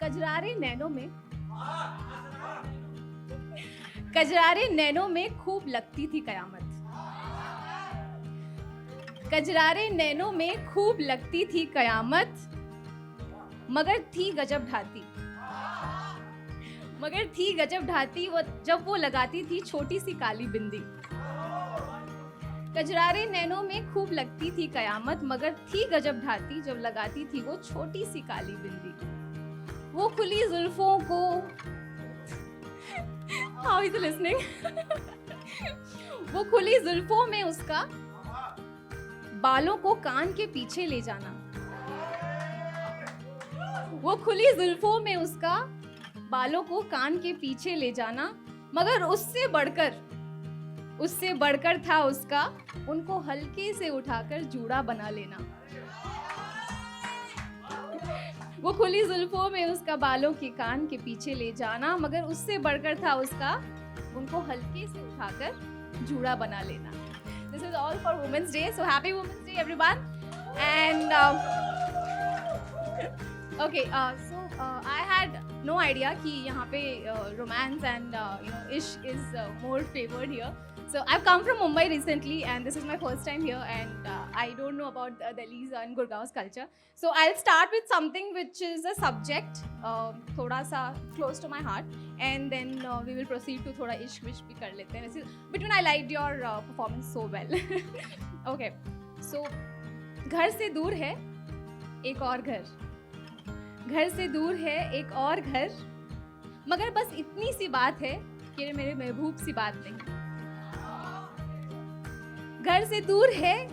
कजरारे नैनों में खूब लगती थी कयामत। कजरारे नैनों में खूब लगती थी कयामत, मगर थी गजब ढाती वो जब वो लगाती थी छोटी सी काली बिंदी। कजरारे नैनों में खूब लगती थी कयामत, मगर थी गजब ढाती जब लगाती थी वो छोटी सी काली बिंदी। वो खुली जुल्फों को How is he listening? वो खुली जुल्फों में उसका बालों को कान के पीछे ले जाना। वो खुली जुल्फों में उसका बालों को कान के पीछे ले जाना, मगर उससे बढ़कर था उसका उनको हल्के से उठाकर जूड़ा बना लेना। वो खुली जुल्फों में उसका बालों के कान के पीछे ले जाना, मगर उससे बढ़कर था उसका उनको हल्के से उठाकर जूड़ा बना लेना। This is all for Women's Day, so happy Women's Day everyone. And okay, so I had no idea कि यहाँ पे romance and ish is more favored here. So I've come from Mumbai recently and this is my first time here, and I don't know about Delhi's and Gurgaon's culture. So I'll start with something which is a subject थोड़ा सा close to my heart, and then we will proceed to थोड़ा इश्क विश्क भी कर लेते हैं। Between I liked your performance so well. Okay, so घर से दूर है एक और घर, मगर बस इतनी सी बात है कि मेरे महबूब सी बात नहीं। घर से दूर है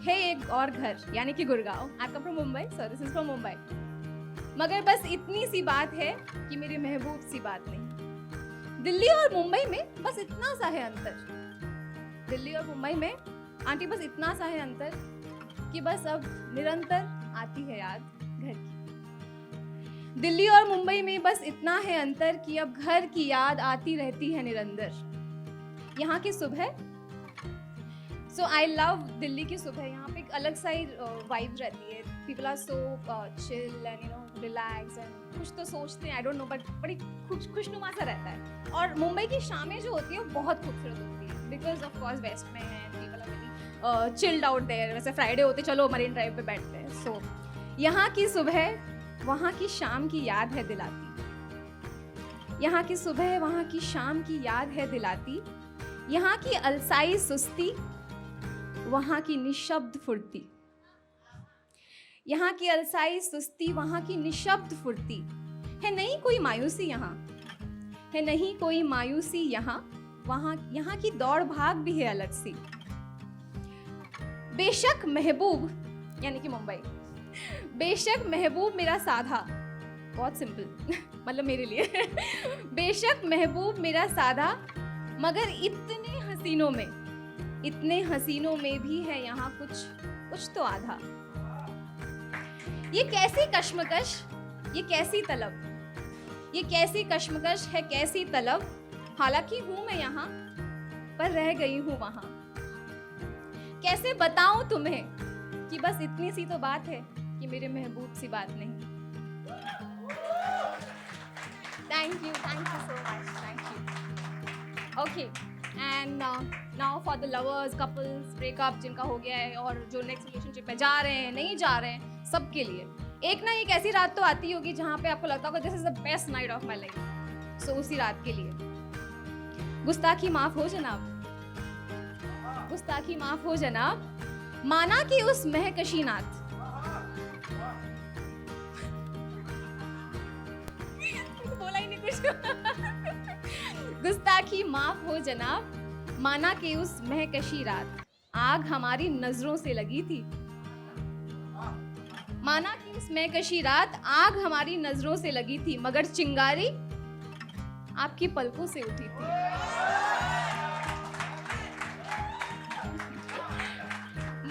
एक और घर, यानी कि Gurgaon. I come from Mumbai, so this is from Mumbai. मगर बस इतनी सी बात है कि मेरे महबूब सी बात नहीं। दिल्ली और मुंबई में बस इतना सा है अंतर। दिल्ली और मुंबई में आंटी बस इतना सा है अंतर कि बस अब निरंतर आती है याद घर की। दिल्ली और मुंबई में बस इतना है अंतर कि अब घर की याद आती रहती है निरंतर। यहाँ की सुबह, सो आई लव दिल्ली की सुबह। यहाँ पे एक अलग सा ही वाइब रहती है। People are so chill and relax and कुछ तो सोचते हैं, आई डोंट नो, बट बड़ी खुशनुमा सा रहता है। और मुंबई की शामें जो होती है वो बहुत खूबसूरत होती है, बिकॉज ऑफ कोर्स वेस्ट में है, people are very chilled out there. वैसे फ्राइडे होते चलो मरीन ड्राइव पे बैठते हैं। सो यहाँ की सुबह वहाँ की शाम की याद है दिलाती। यहाँ की सुबह वहाँ की शाम की याद है दिलाती। यहाँ की अलसाई सुस्ती वहाँ की निशब्द फुर्ती। यहाँ की अलसाई सुस्ती वहाँ की निशब्द फुर्ती। है नहीं कोई मायूसी यहाँ, है नहीं कोई मायूसी यहाँ। वहाँ यहाँ की दौड़ भाग भी है अलग सी। बेशक महबूब, यानी कि मुंबई, बेशक महबूब मेरा साधा, बहुत सिंपल मतलब मेरे लिए। बेशक महबूब मेरा साधा, मगर इतने हसीनों में भी है यहाँ कुछ तो आधा। ये कैसी कश्मकश, ये कैसी तलब, ये कैसी कश्मकश है कैसी तलब। हालांकि हूँ मैं यहाँ पर रह गई हूँ वहाँ। कैसे बताऊं तुम्हें कि बस इतनी सी तो बात है कि मेरे महबूब सी बात नहीं। Thank you so much, thank you. Okay, and now for the lovers, couples, breakup जिनका हो गया है और जो नेक्स्ट रिलेशनशिप में जा रहे हैं नहीं जा रहे हैं, सबके लिए एक ना एक ऐसी रात तो आती होगी जहाँ पे आपको लगता होगा this is the best night of my life. So उसी रात के लिए गुस्ताखी माफ हो जनाब, गुस्ताखी माफ हो जनाब। माना कि उस महकशी नाथ, बोला ही नहीं कुछ। गुस्ताखी माफ हो जनाब, माना कि उस महकशी रात आग हमारी नजरों से लगी थी। माना कि उस महकशी रात आग हमारी नजरों से लगी थी, मगर चिंगारी आपकी पलकों से उठी थी।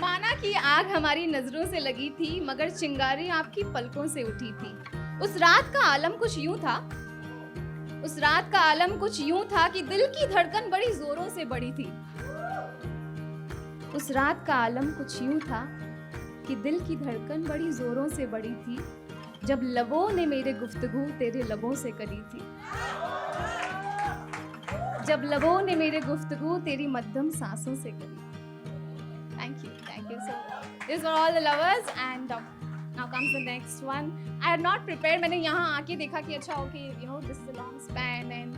माना कि आग हमारी नजरों से लगी थी, मगर चिंगारी आपकी पलकों से उठी थी। उस रात का आलम कुछ यूं था, उस रात का आलम कुछ यूं था कि दिल की धड़कन बड़ी जोरों से बढ़ी थी। उस रात का आलम कुछ यूं था कि दिल की धड़कन बड़ी जोरों से बढ़ी थी, जब लबों ने मेरे गुफ्तगू तेरे लबों से करी थी, जब लबों ने मेरे गुफ्तगू तेरी मध्यम सांसों से करी। Thank you so much. These were all the lovers and now comes the next one. I had not prepared. मैंने यहाँ आके देखा कि अच्छा okay, you know this is a long span and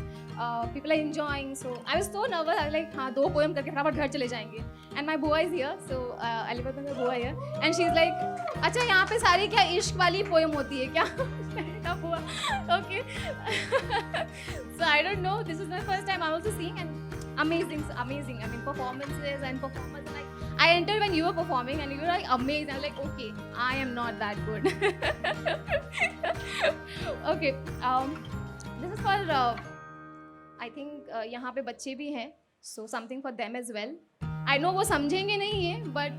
people are enjoying. So I was so nervous. I was like हाँ 2 poem करके फटाफट घर चले जाएंगे. And my बुआ is here. So अलीबाग में बुआ है and she's like अच्छा यहाँ पे सारी क्या इश्क वाली poem होती है क्या? मैंने बुआ okay. So I don't know. This is my first time I'm also seeing and amazing. I mean performances and performers and I entered when you were performing and you were like amazing. I was like, okay, I am not that good. Okay, this is for I think यहाँ पे बच्चे भी हैं, so something for them as well. I know वो समझेंगे नहीं है, but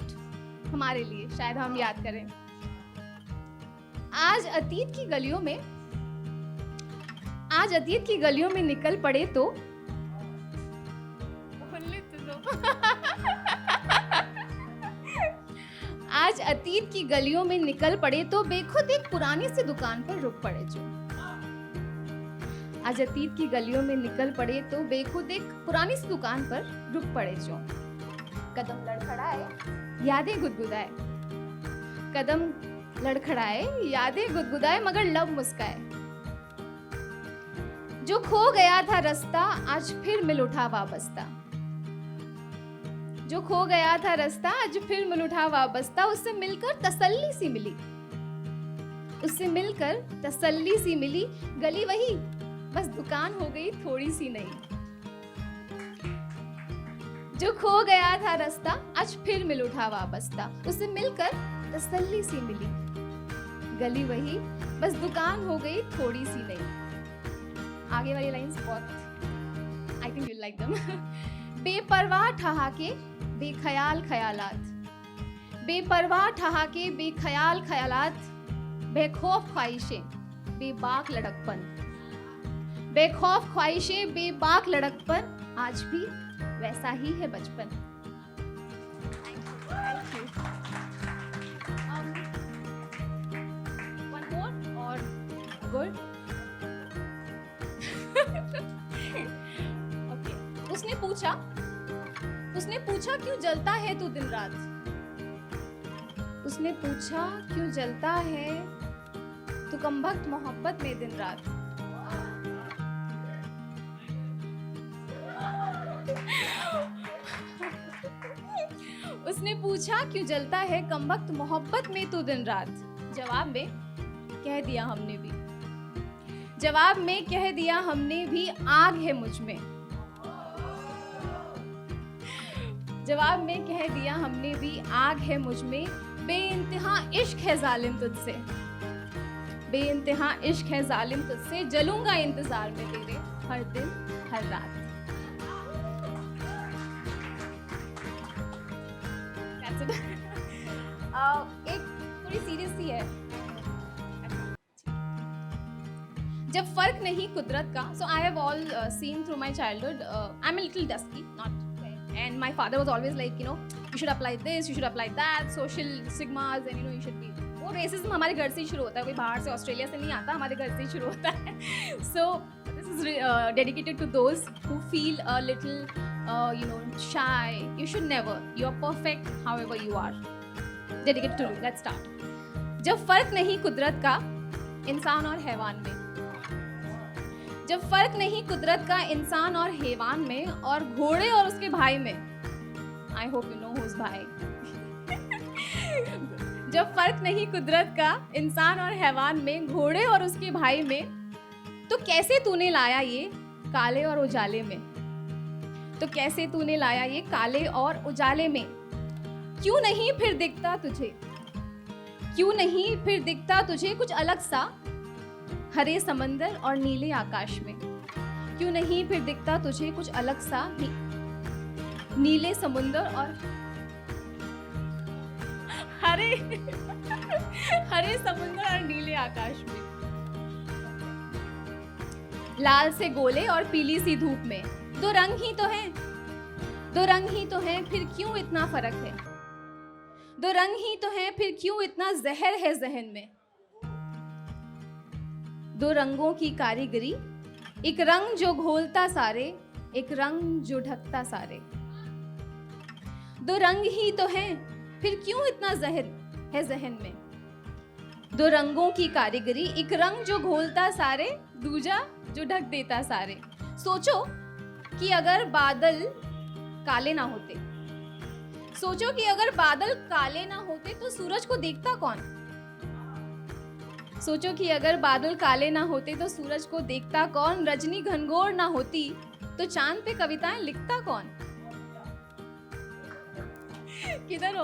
हमारे लिए शायद हम याद करें. आज अतीत की गलियों में निकल पड़े तो आज अतीत की गलियों में निकल पड़े तो बेखुद एक पुरानी सी दुकान पर रुक पड़े जो। आज अतीत की गलियों में निकल पड़े तो बेखुद एक पुरानी सी दुकान पर रुक पड़े जो। कदम लड़खड़ाए यादें गुदगुदाए, कदम लड़खड़ाए यादें गुदगुदाए मगर लब मुस्काए। जो खो गया था रास्ता आज फिर मिल उठा वाबस्ता, जो खो गया था रास्ता आज फिर मिल उठा वाबस्ता। उससे मिलकर तसल्ली सी मिली, उससे मिलकर तसल्ली सी मिली। गली वही बस दुकान हो गई थोड़ी सी नई। जो खो गया था रास्ता आज फिर मिल उठा वाबस्ता। उससे मिलकर तसल्ली सी मिली। गली वही बस दुकान हो गई थोड़ी सी नई। आगे वाली लाइंस बहुत I think you like them. बेपरवाह ठहाके बेख्याल ख्यालात, बेपरवाह ठहाके बेख्याल ख्यालात। बेखौफ ख्वाहिशें बेबाक लड़कपन, बेखौफ ख्वाहिशें बेबाक लड़कपन। आज भी वैसा ही है बचपन। One more or good? Okay. उसने पूछा क्यों जलता है तू दिन रात, उसने पूछा क्यों जलता है तू कमबख्त मोहब्बत में दिन रात। उसने पूछा क्यों जलता है कमबख्त मोहब्बत में तू दिन रात। जवाब में कह दिया हमने भी, जवाब में कह दिया हमने भी आग है मुझ में। जवाब में कह दिया हमने भी आग है मुझ में। बेइंतहा इश्क है जालिम तुझसे, बेइंतहा इश्क है जालिम तुझसे। जलूंगा इंतजार में तेरे हर दिन हर रात। एक थोड़ी सीरियस सी है। जब फर्क नहीं कुदरत का। So I have all seen through my childhood. I'm a little dusky, not. And my father was always like, you know, you should apply this, you should apply that, social stigmas, and you know, you should be. वो racism हमारे घर से ही शुरू होता है, कोई बाहर से ऑस्ट्रेलिया से नहीं आता, हमारे घर से ही शुरू होता है. So this is dedicated to those who feel a little, you know, shy. You should never. You are perfect, however you are. Dedicated to you. Let's start. जब फर्क नहीं कुदरत का इंसान और हैवान में, जब फर्क नहीं कुदरत का इंसान और हैवान में, और घोड़े और उसके भाई में। I hope you know whose भाई। जब फर्क नहीं कुदरत का इंसान और हैवान में, घोड़े और उसके भाई में, तो कैसे तूने लाया ये काले और उजाले में, तो कैसे तूने लाया ये काले और उजाले में। क्यों नहीं फिर दिखता तुझे, क्यों नहीं फिर दिखता तुझे कुछ अलग सा हरे समंदर और नीले आकाश में। क्यों नहीं फिर दिखता तुझे कुछ अलग सा नीले समुंदर और हरे समुंदर और नीले आकाश में। लाल से गोले और पीली सी धूप में, दो रंग ही तो हैं, दो रंग ही तो हैं, फिर क्यों इतना फर्क है। दो रंग ही तो हैं, फिर क्यों इतना जहर है जहन में। दो रंगों की कारीगरी, एक रंग जो घोलता सारे, एक रंग जो ढकता सारे। दो रंग ही तो हैं, फिर क्यों इतना जहर है जहन में। दो रंगों की कारीगरी, एक रंग जो घोलता सारे, दूजा जो ढक देता सारे। सोचो कि अगर बादल काले ना होते, सोचो कि अगर बादल काले ना होते तो सूरज को देखता कौन। सोचो कि अगर बादल काले ना होते तो सूरज को देखता कौन। रजनी घनघोर ना होती तो चांद पे कविताएं लिखता कौन। किधर हो?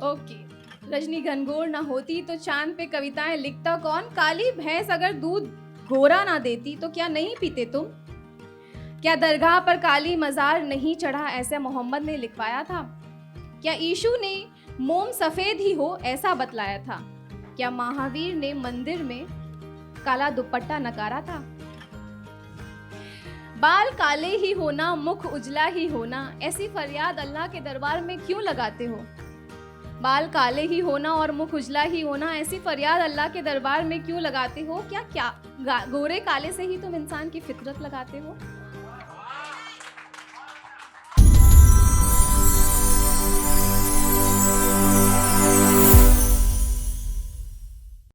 ओके, रजनी घनघोर ना होती तो चांद पे कविताएं लिखता कौन। काली भैंस अगर दूध गोरा ना देती तो क्या नहीं पीते तुम। क्या दरगाह पर काली मजार नहीं चढ़ा, ऐसे मोहम्मद ने लिखवाया था। क्या यीशु ने मोम सफेद ही हो, ऐसा बतलाया था। क्या महावीर ने मंदिर में काला दुपट्टा नकारा था। बाल काले ही होना, मुख उजला ही होना, ऐसी फरियाद अल्लाह के दरबार में क्यों लगाते हो। बाल काले ही होना और मुख उजला ही होना, ऐसी फरियाद अल्लाह के दरबार में क्यों लगाते हो। क्या गोरे काले से ही तुम इंसान की फितरत लगाते हो।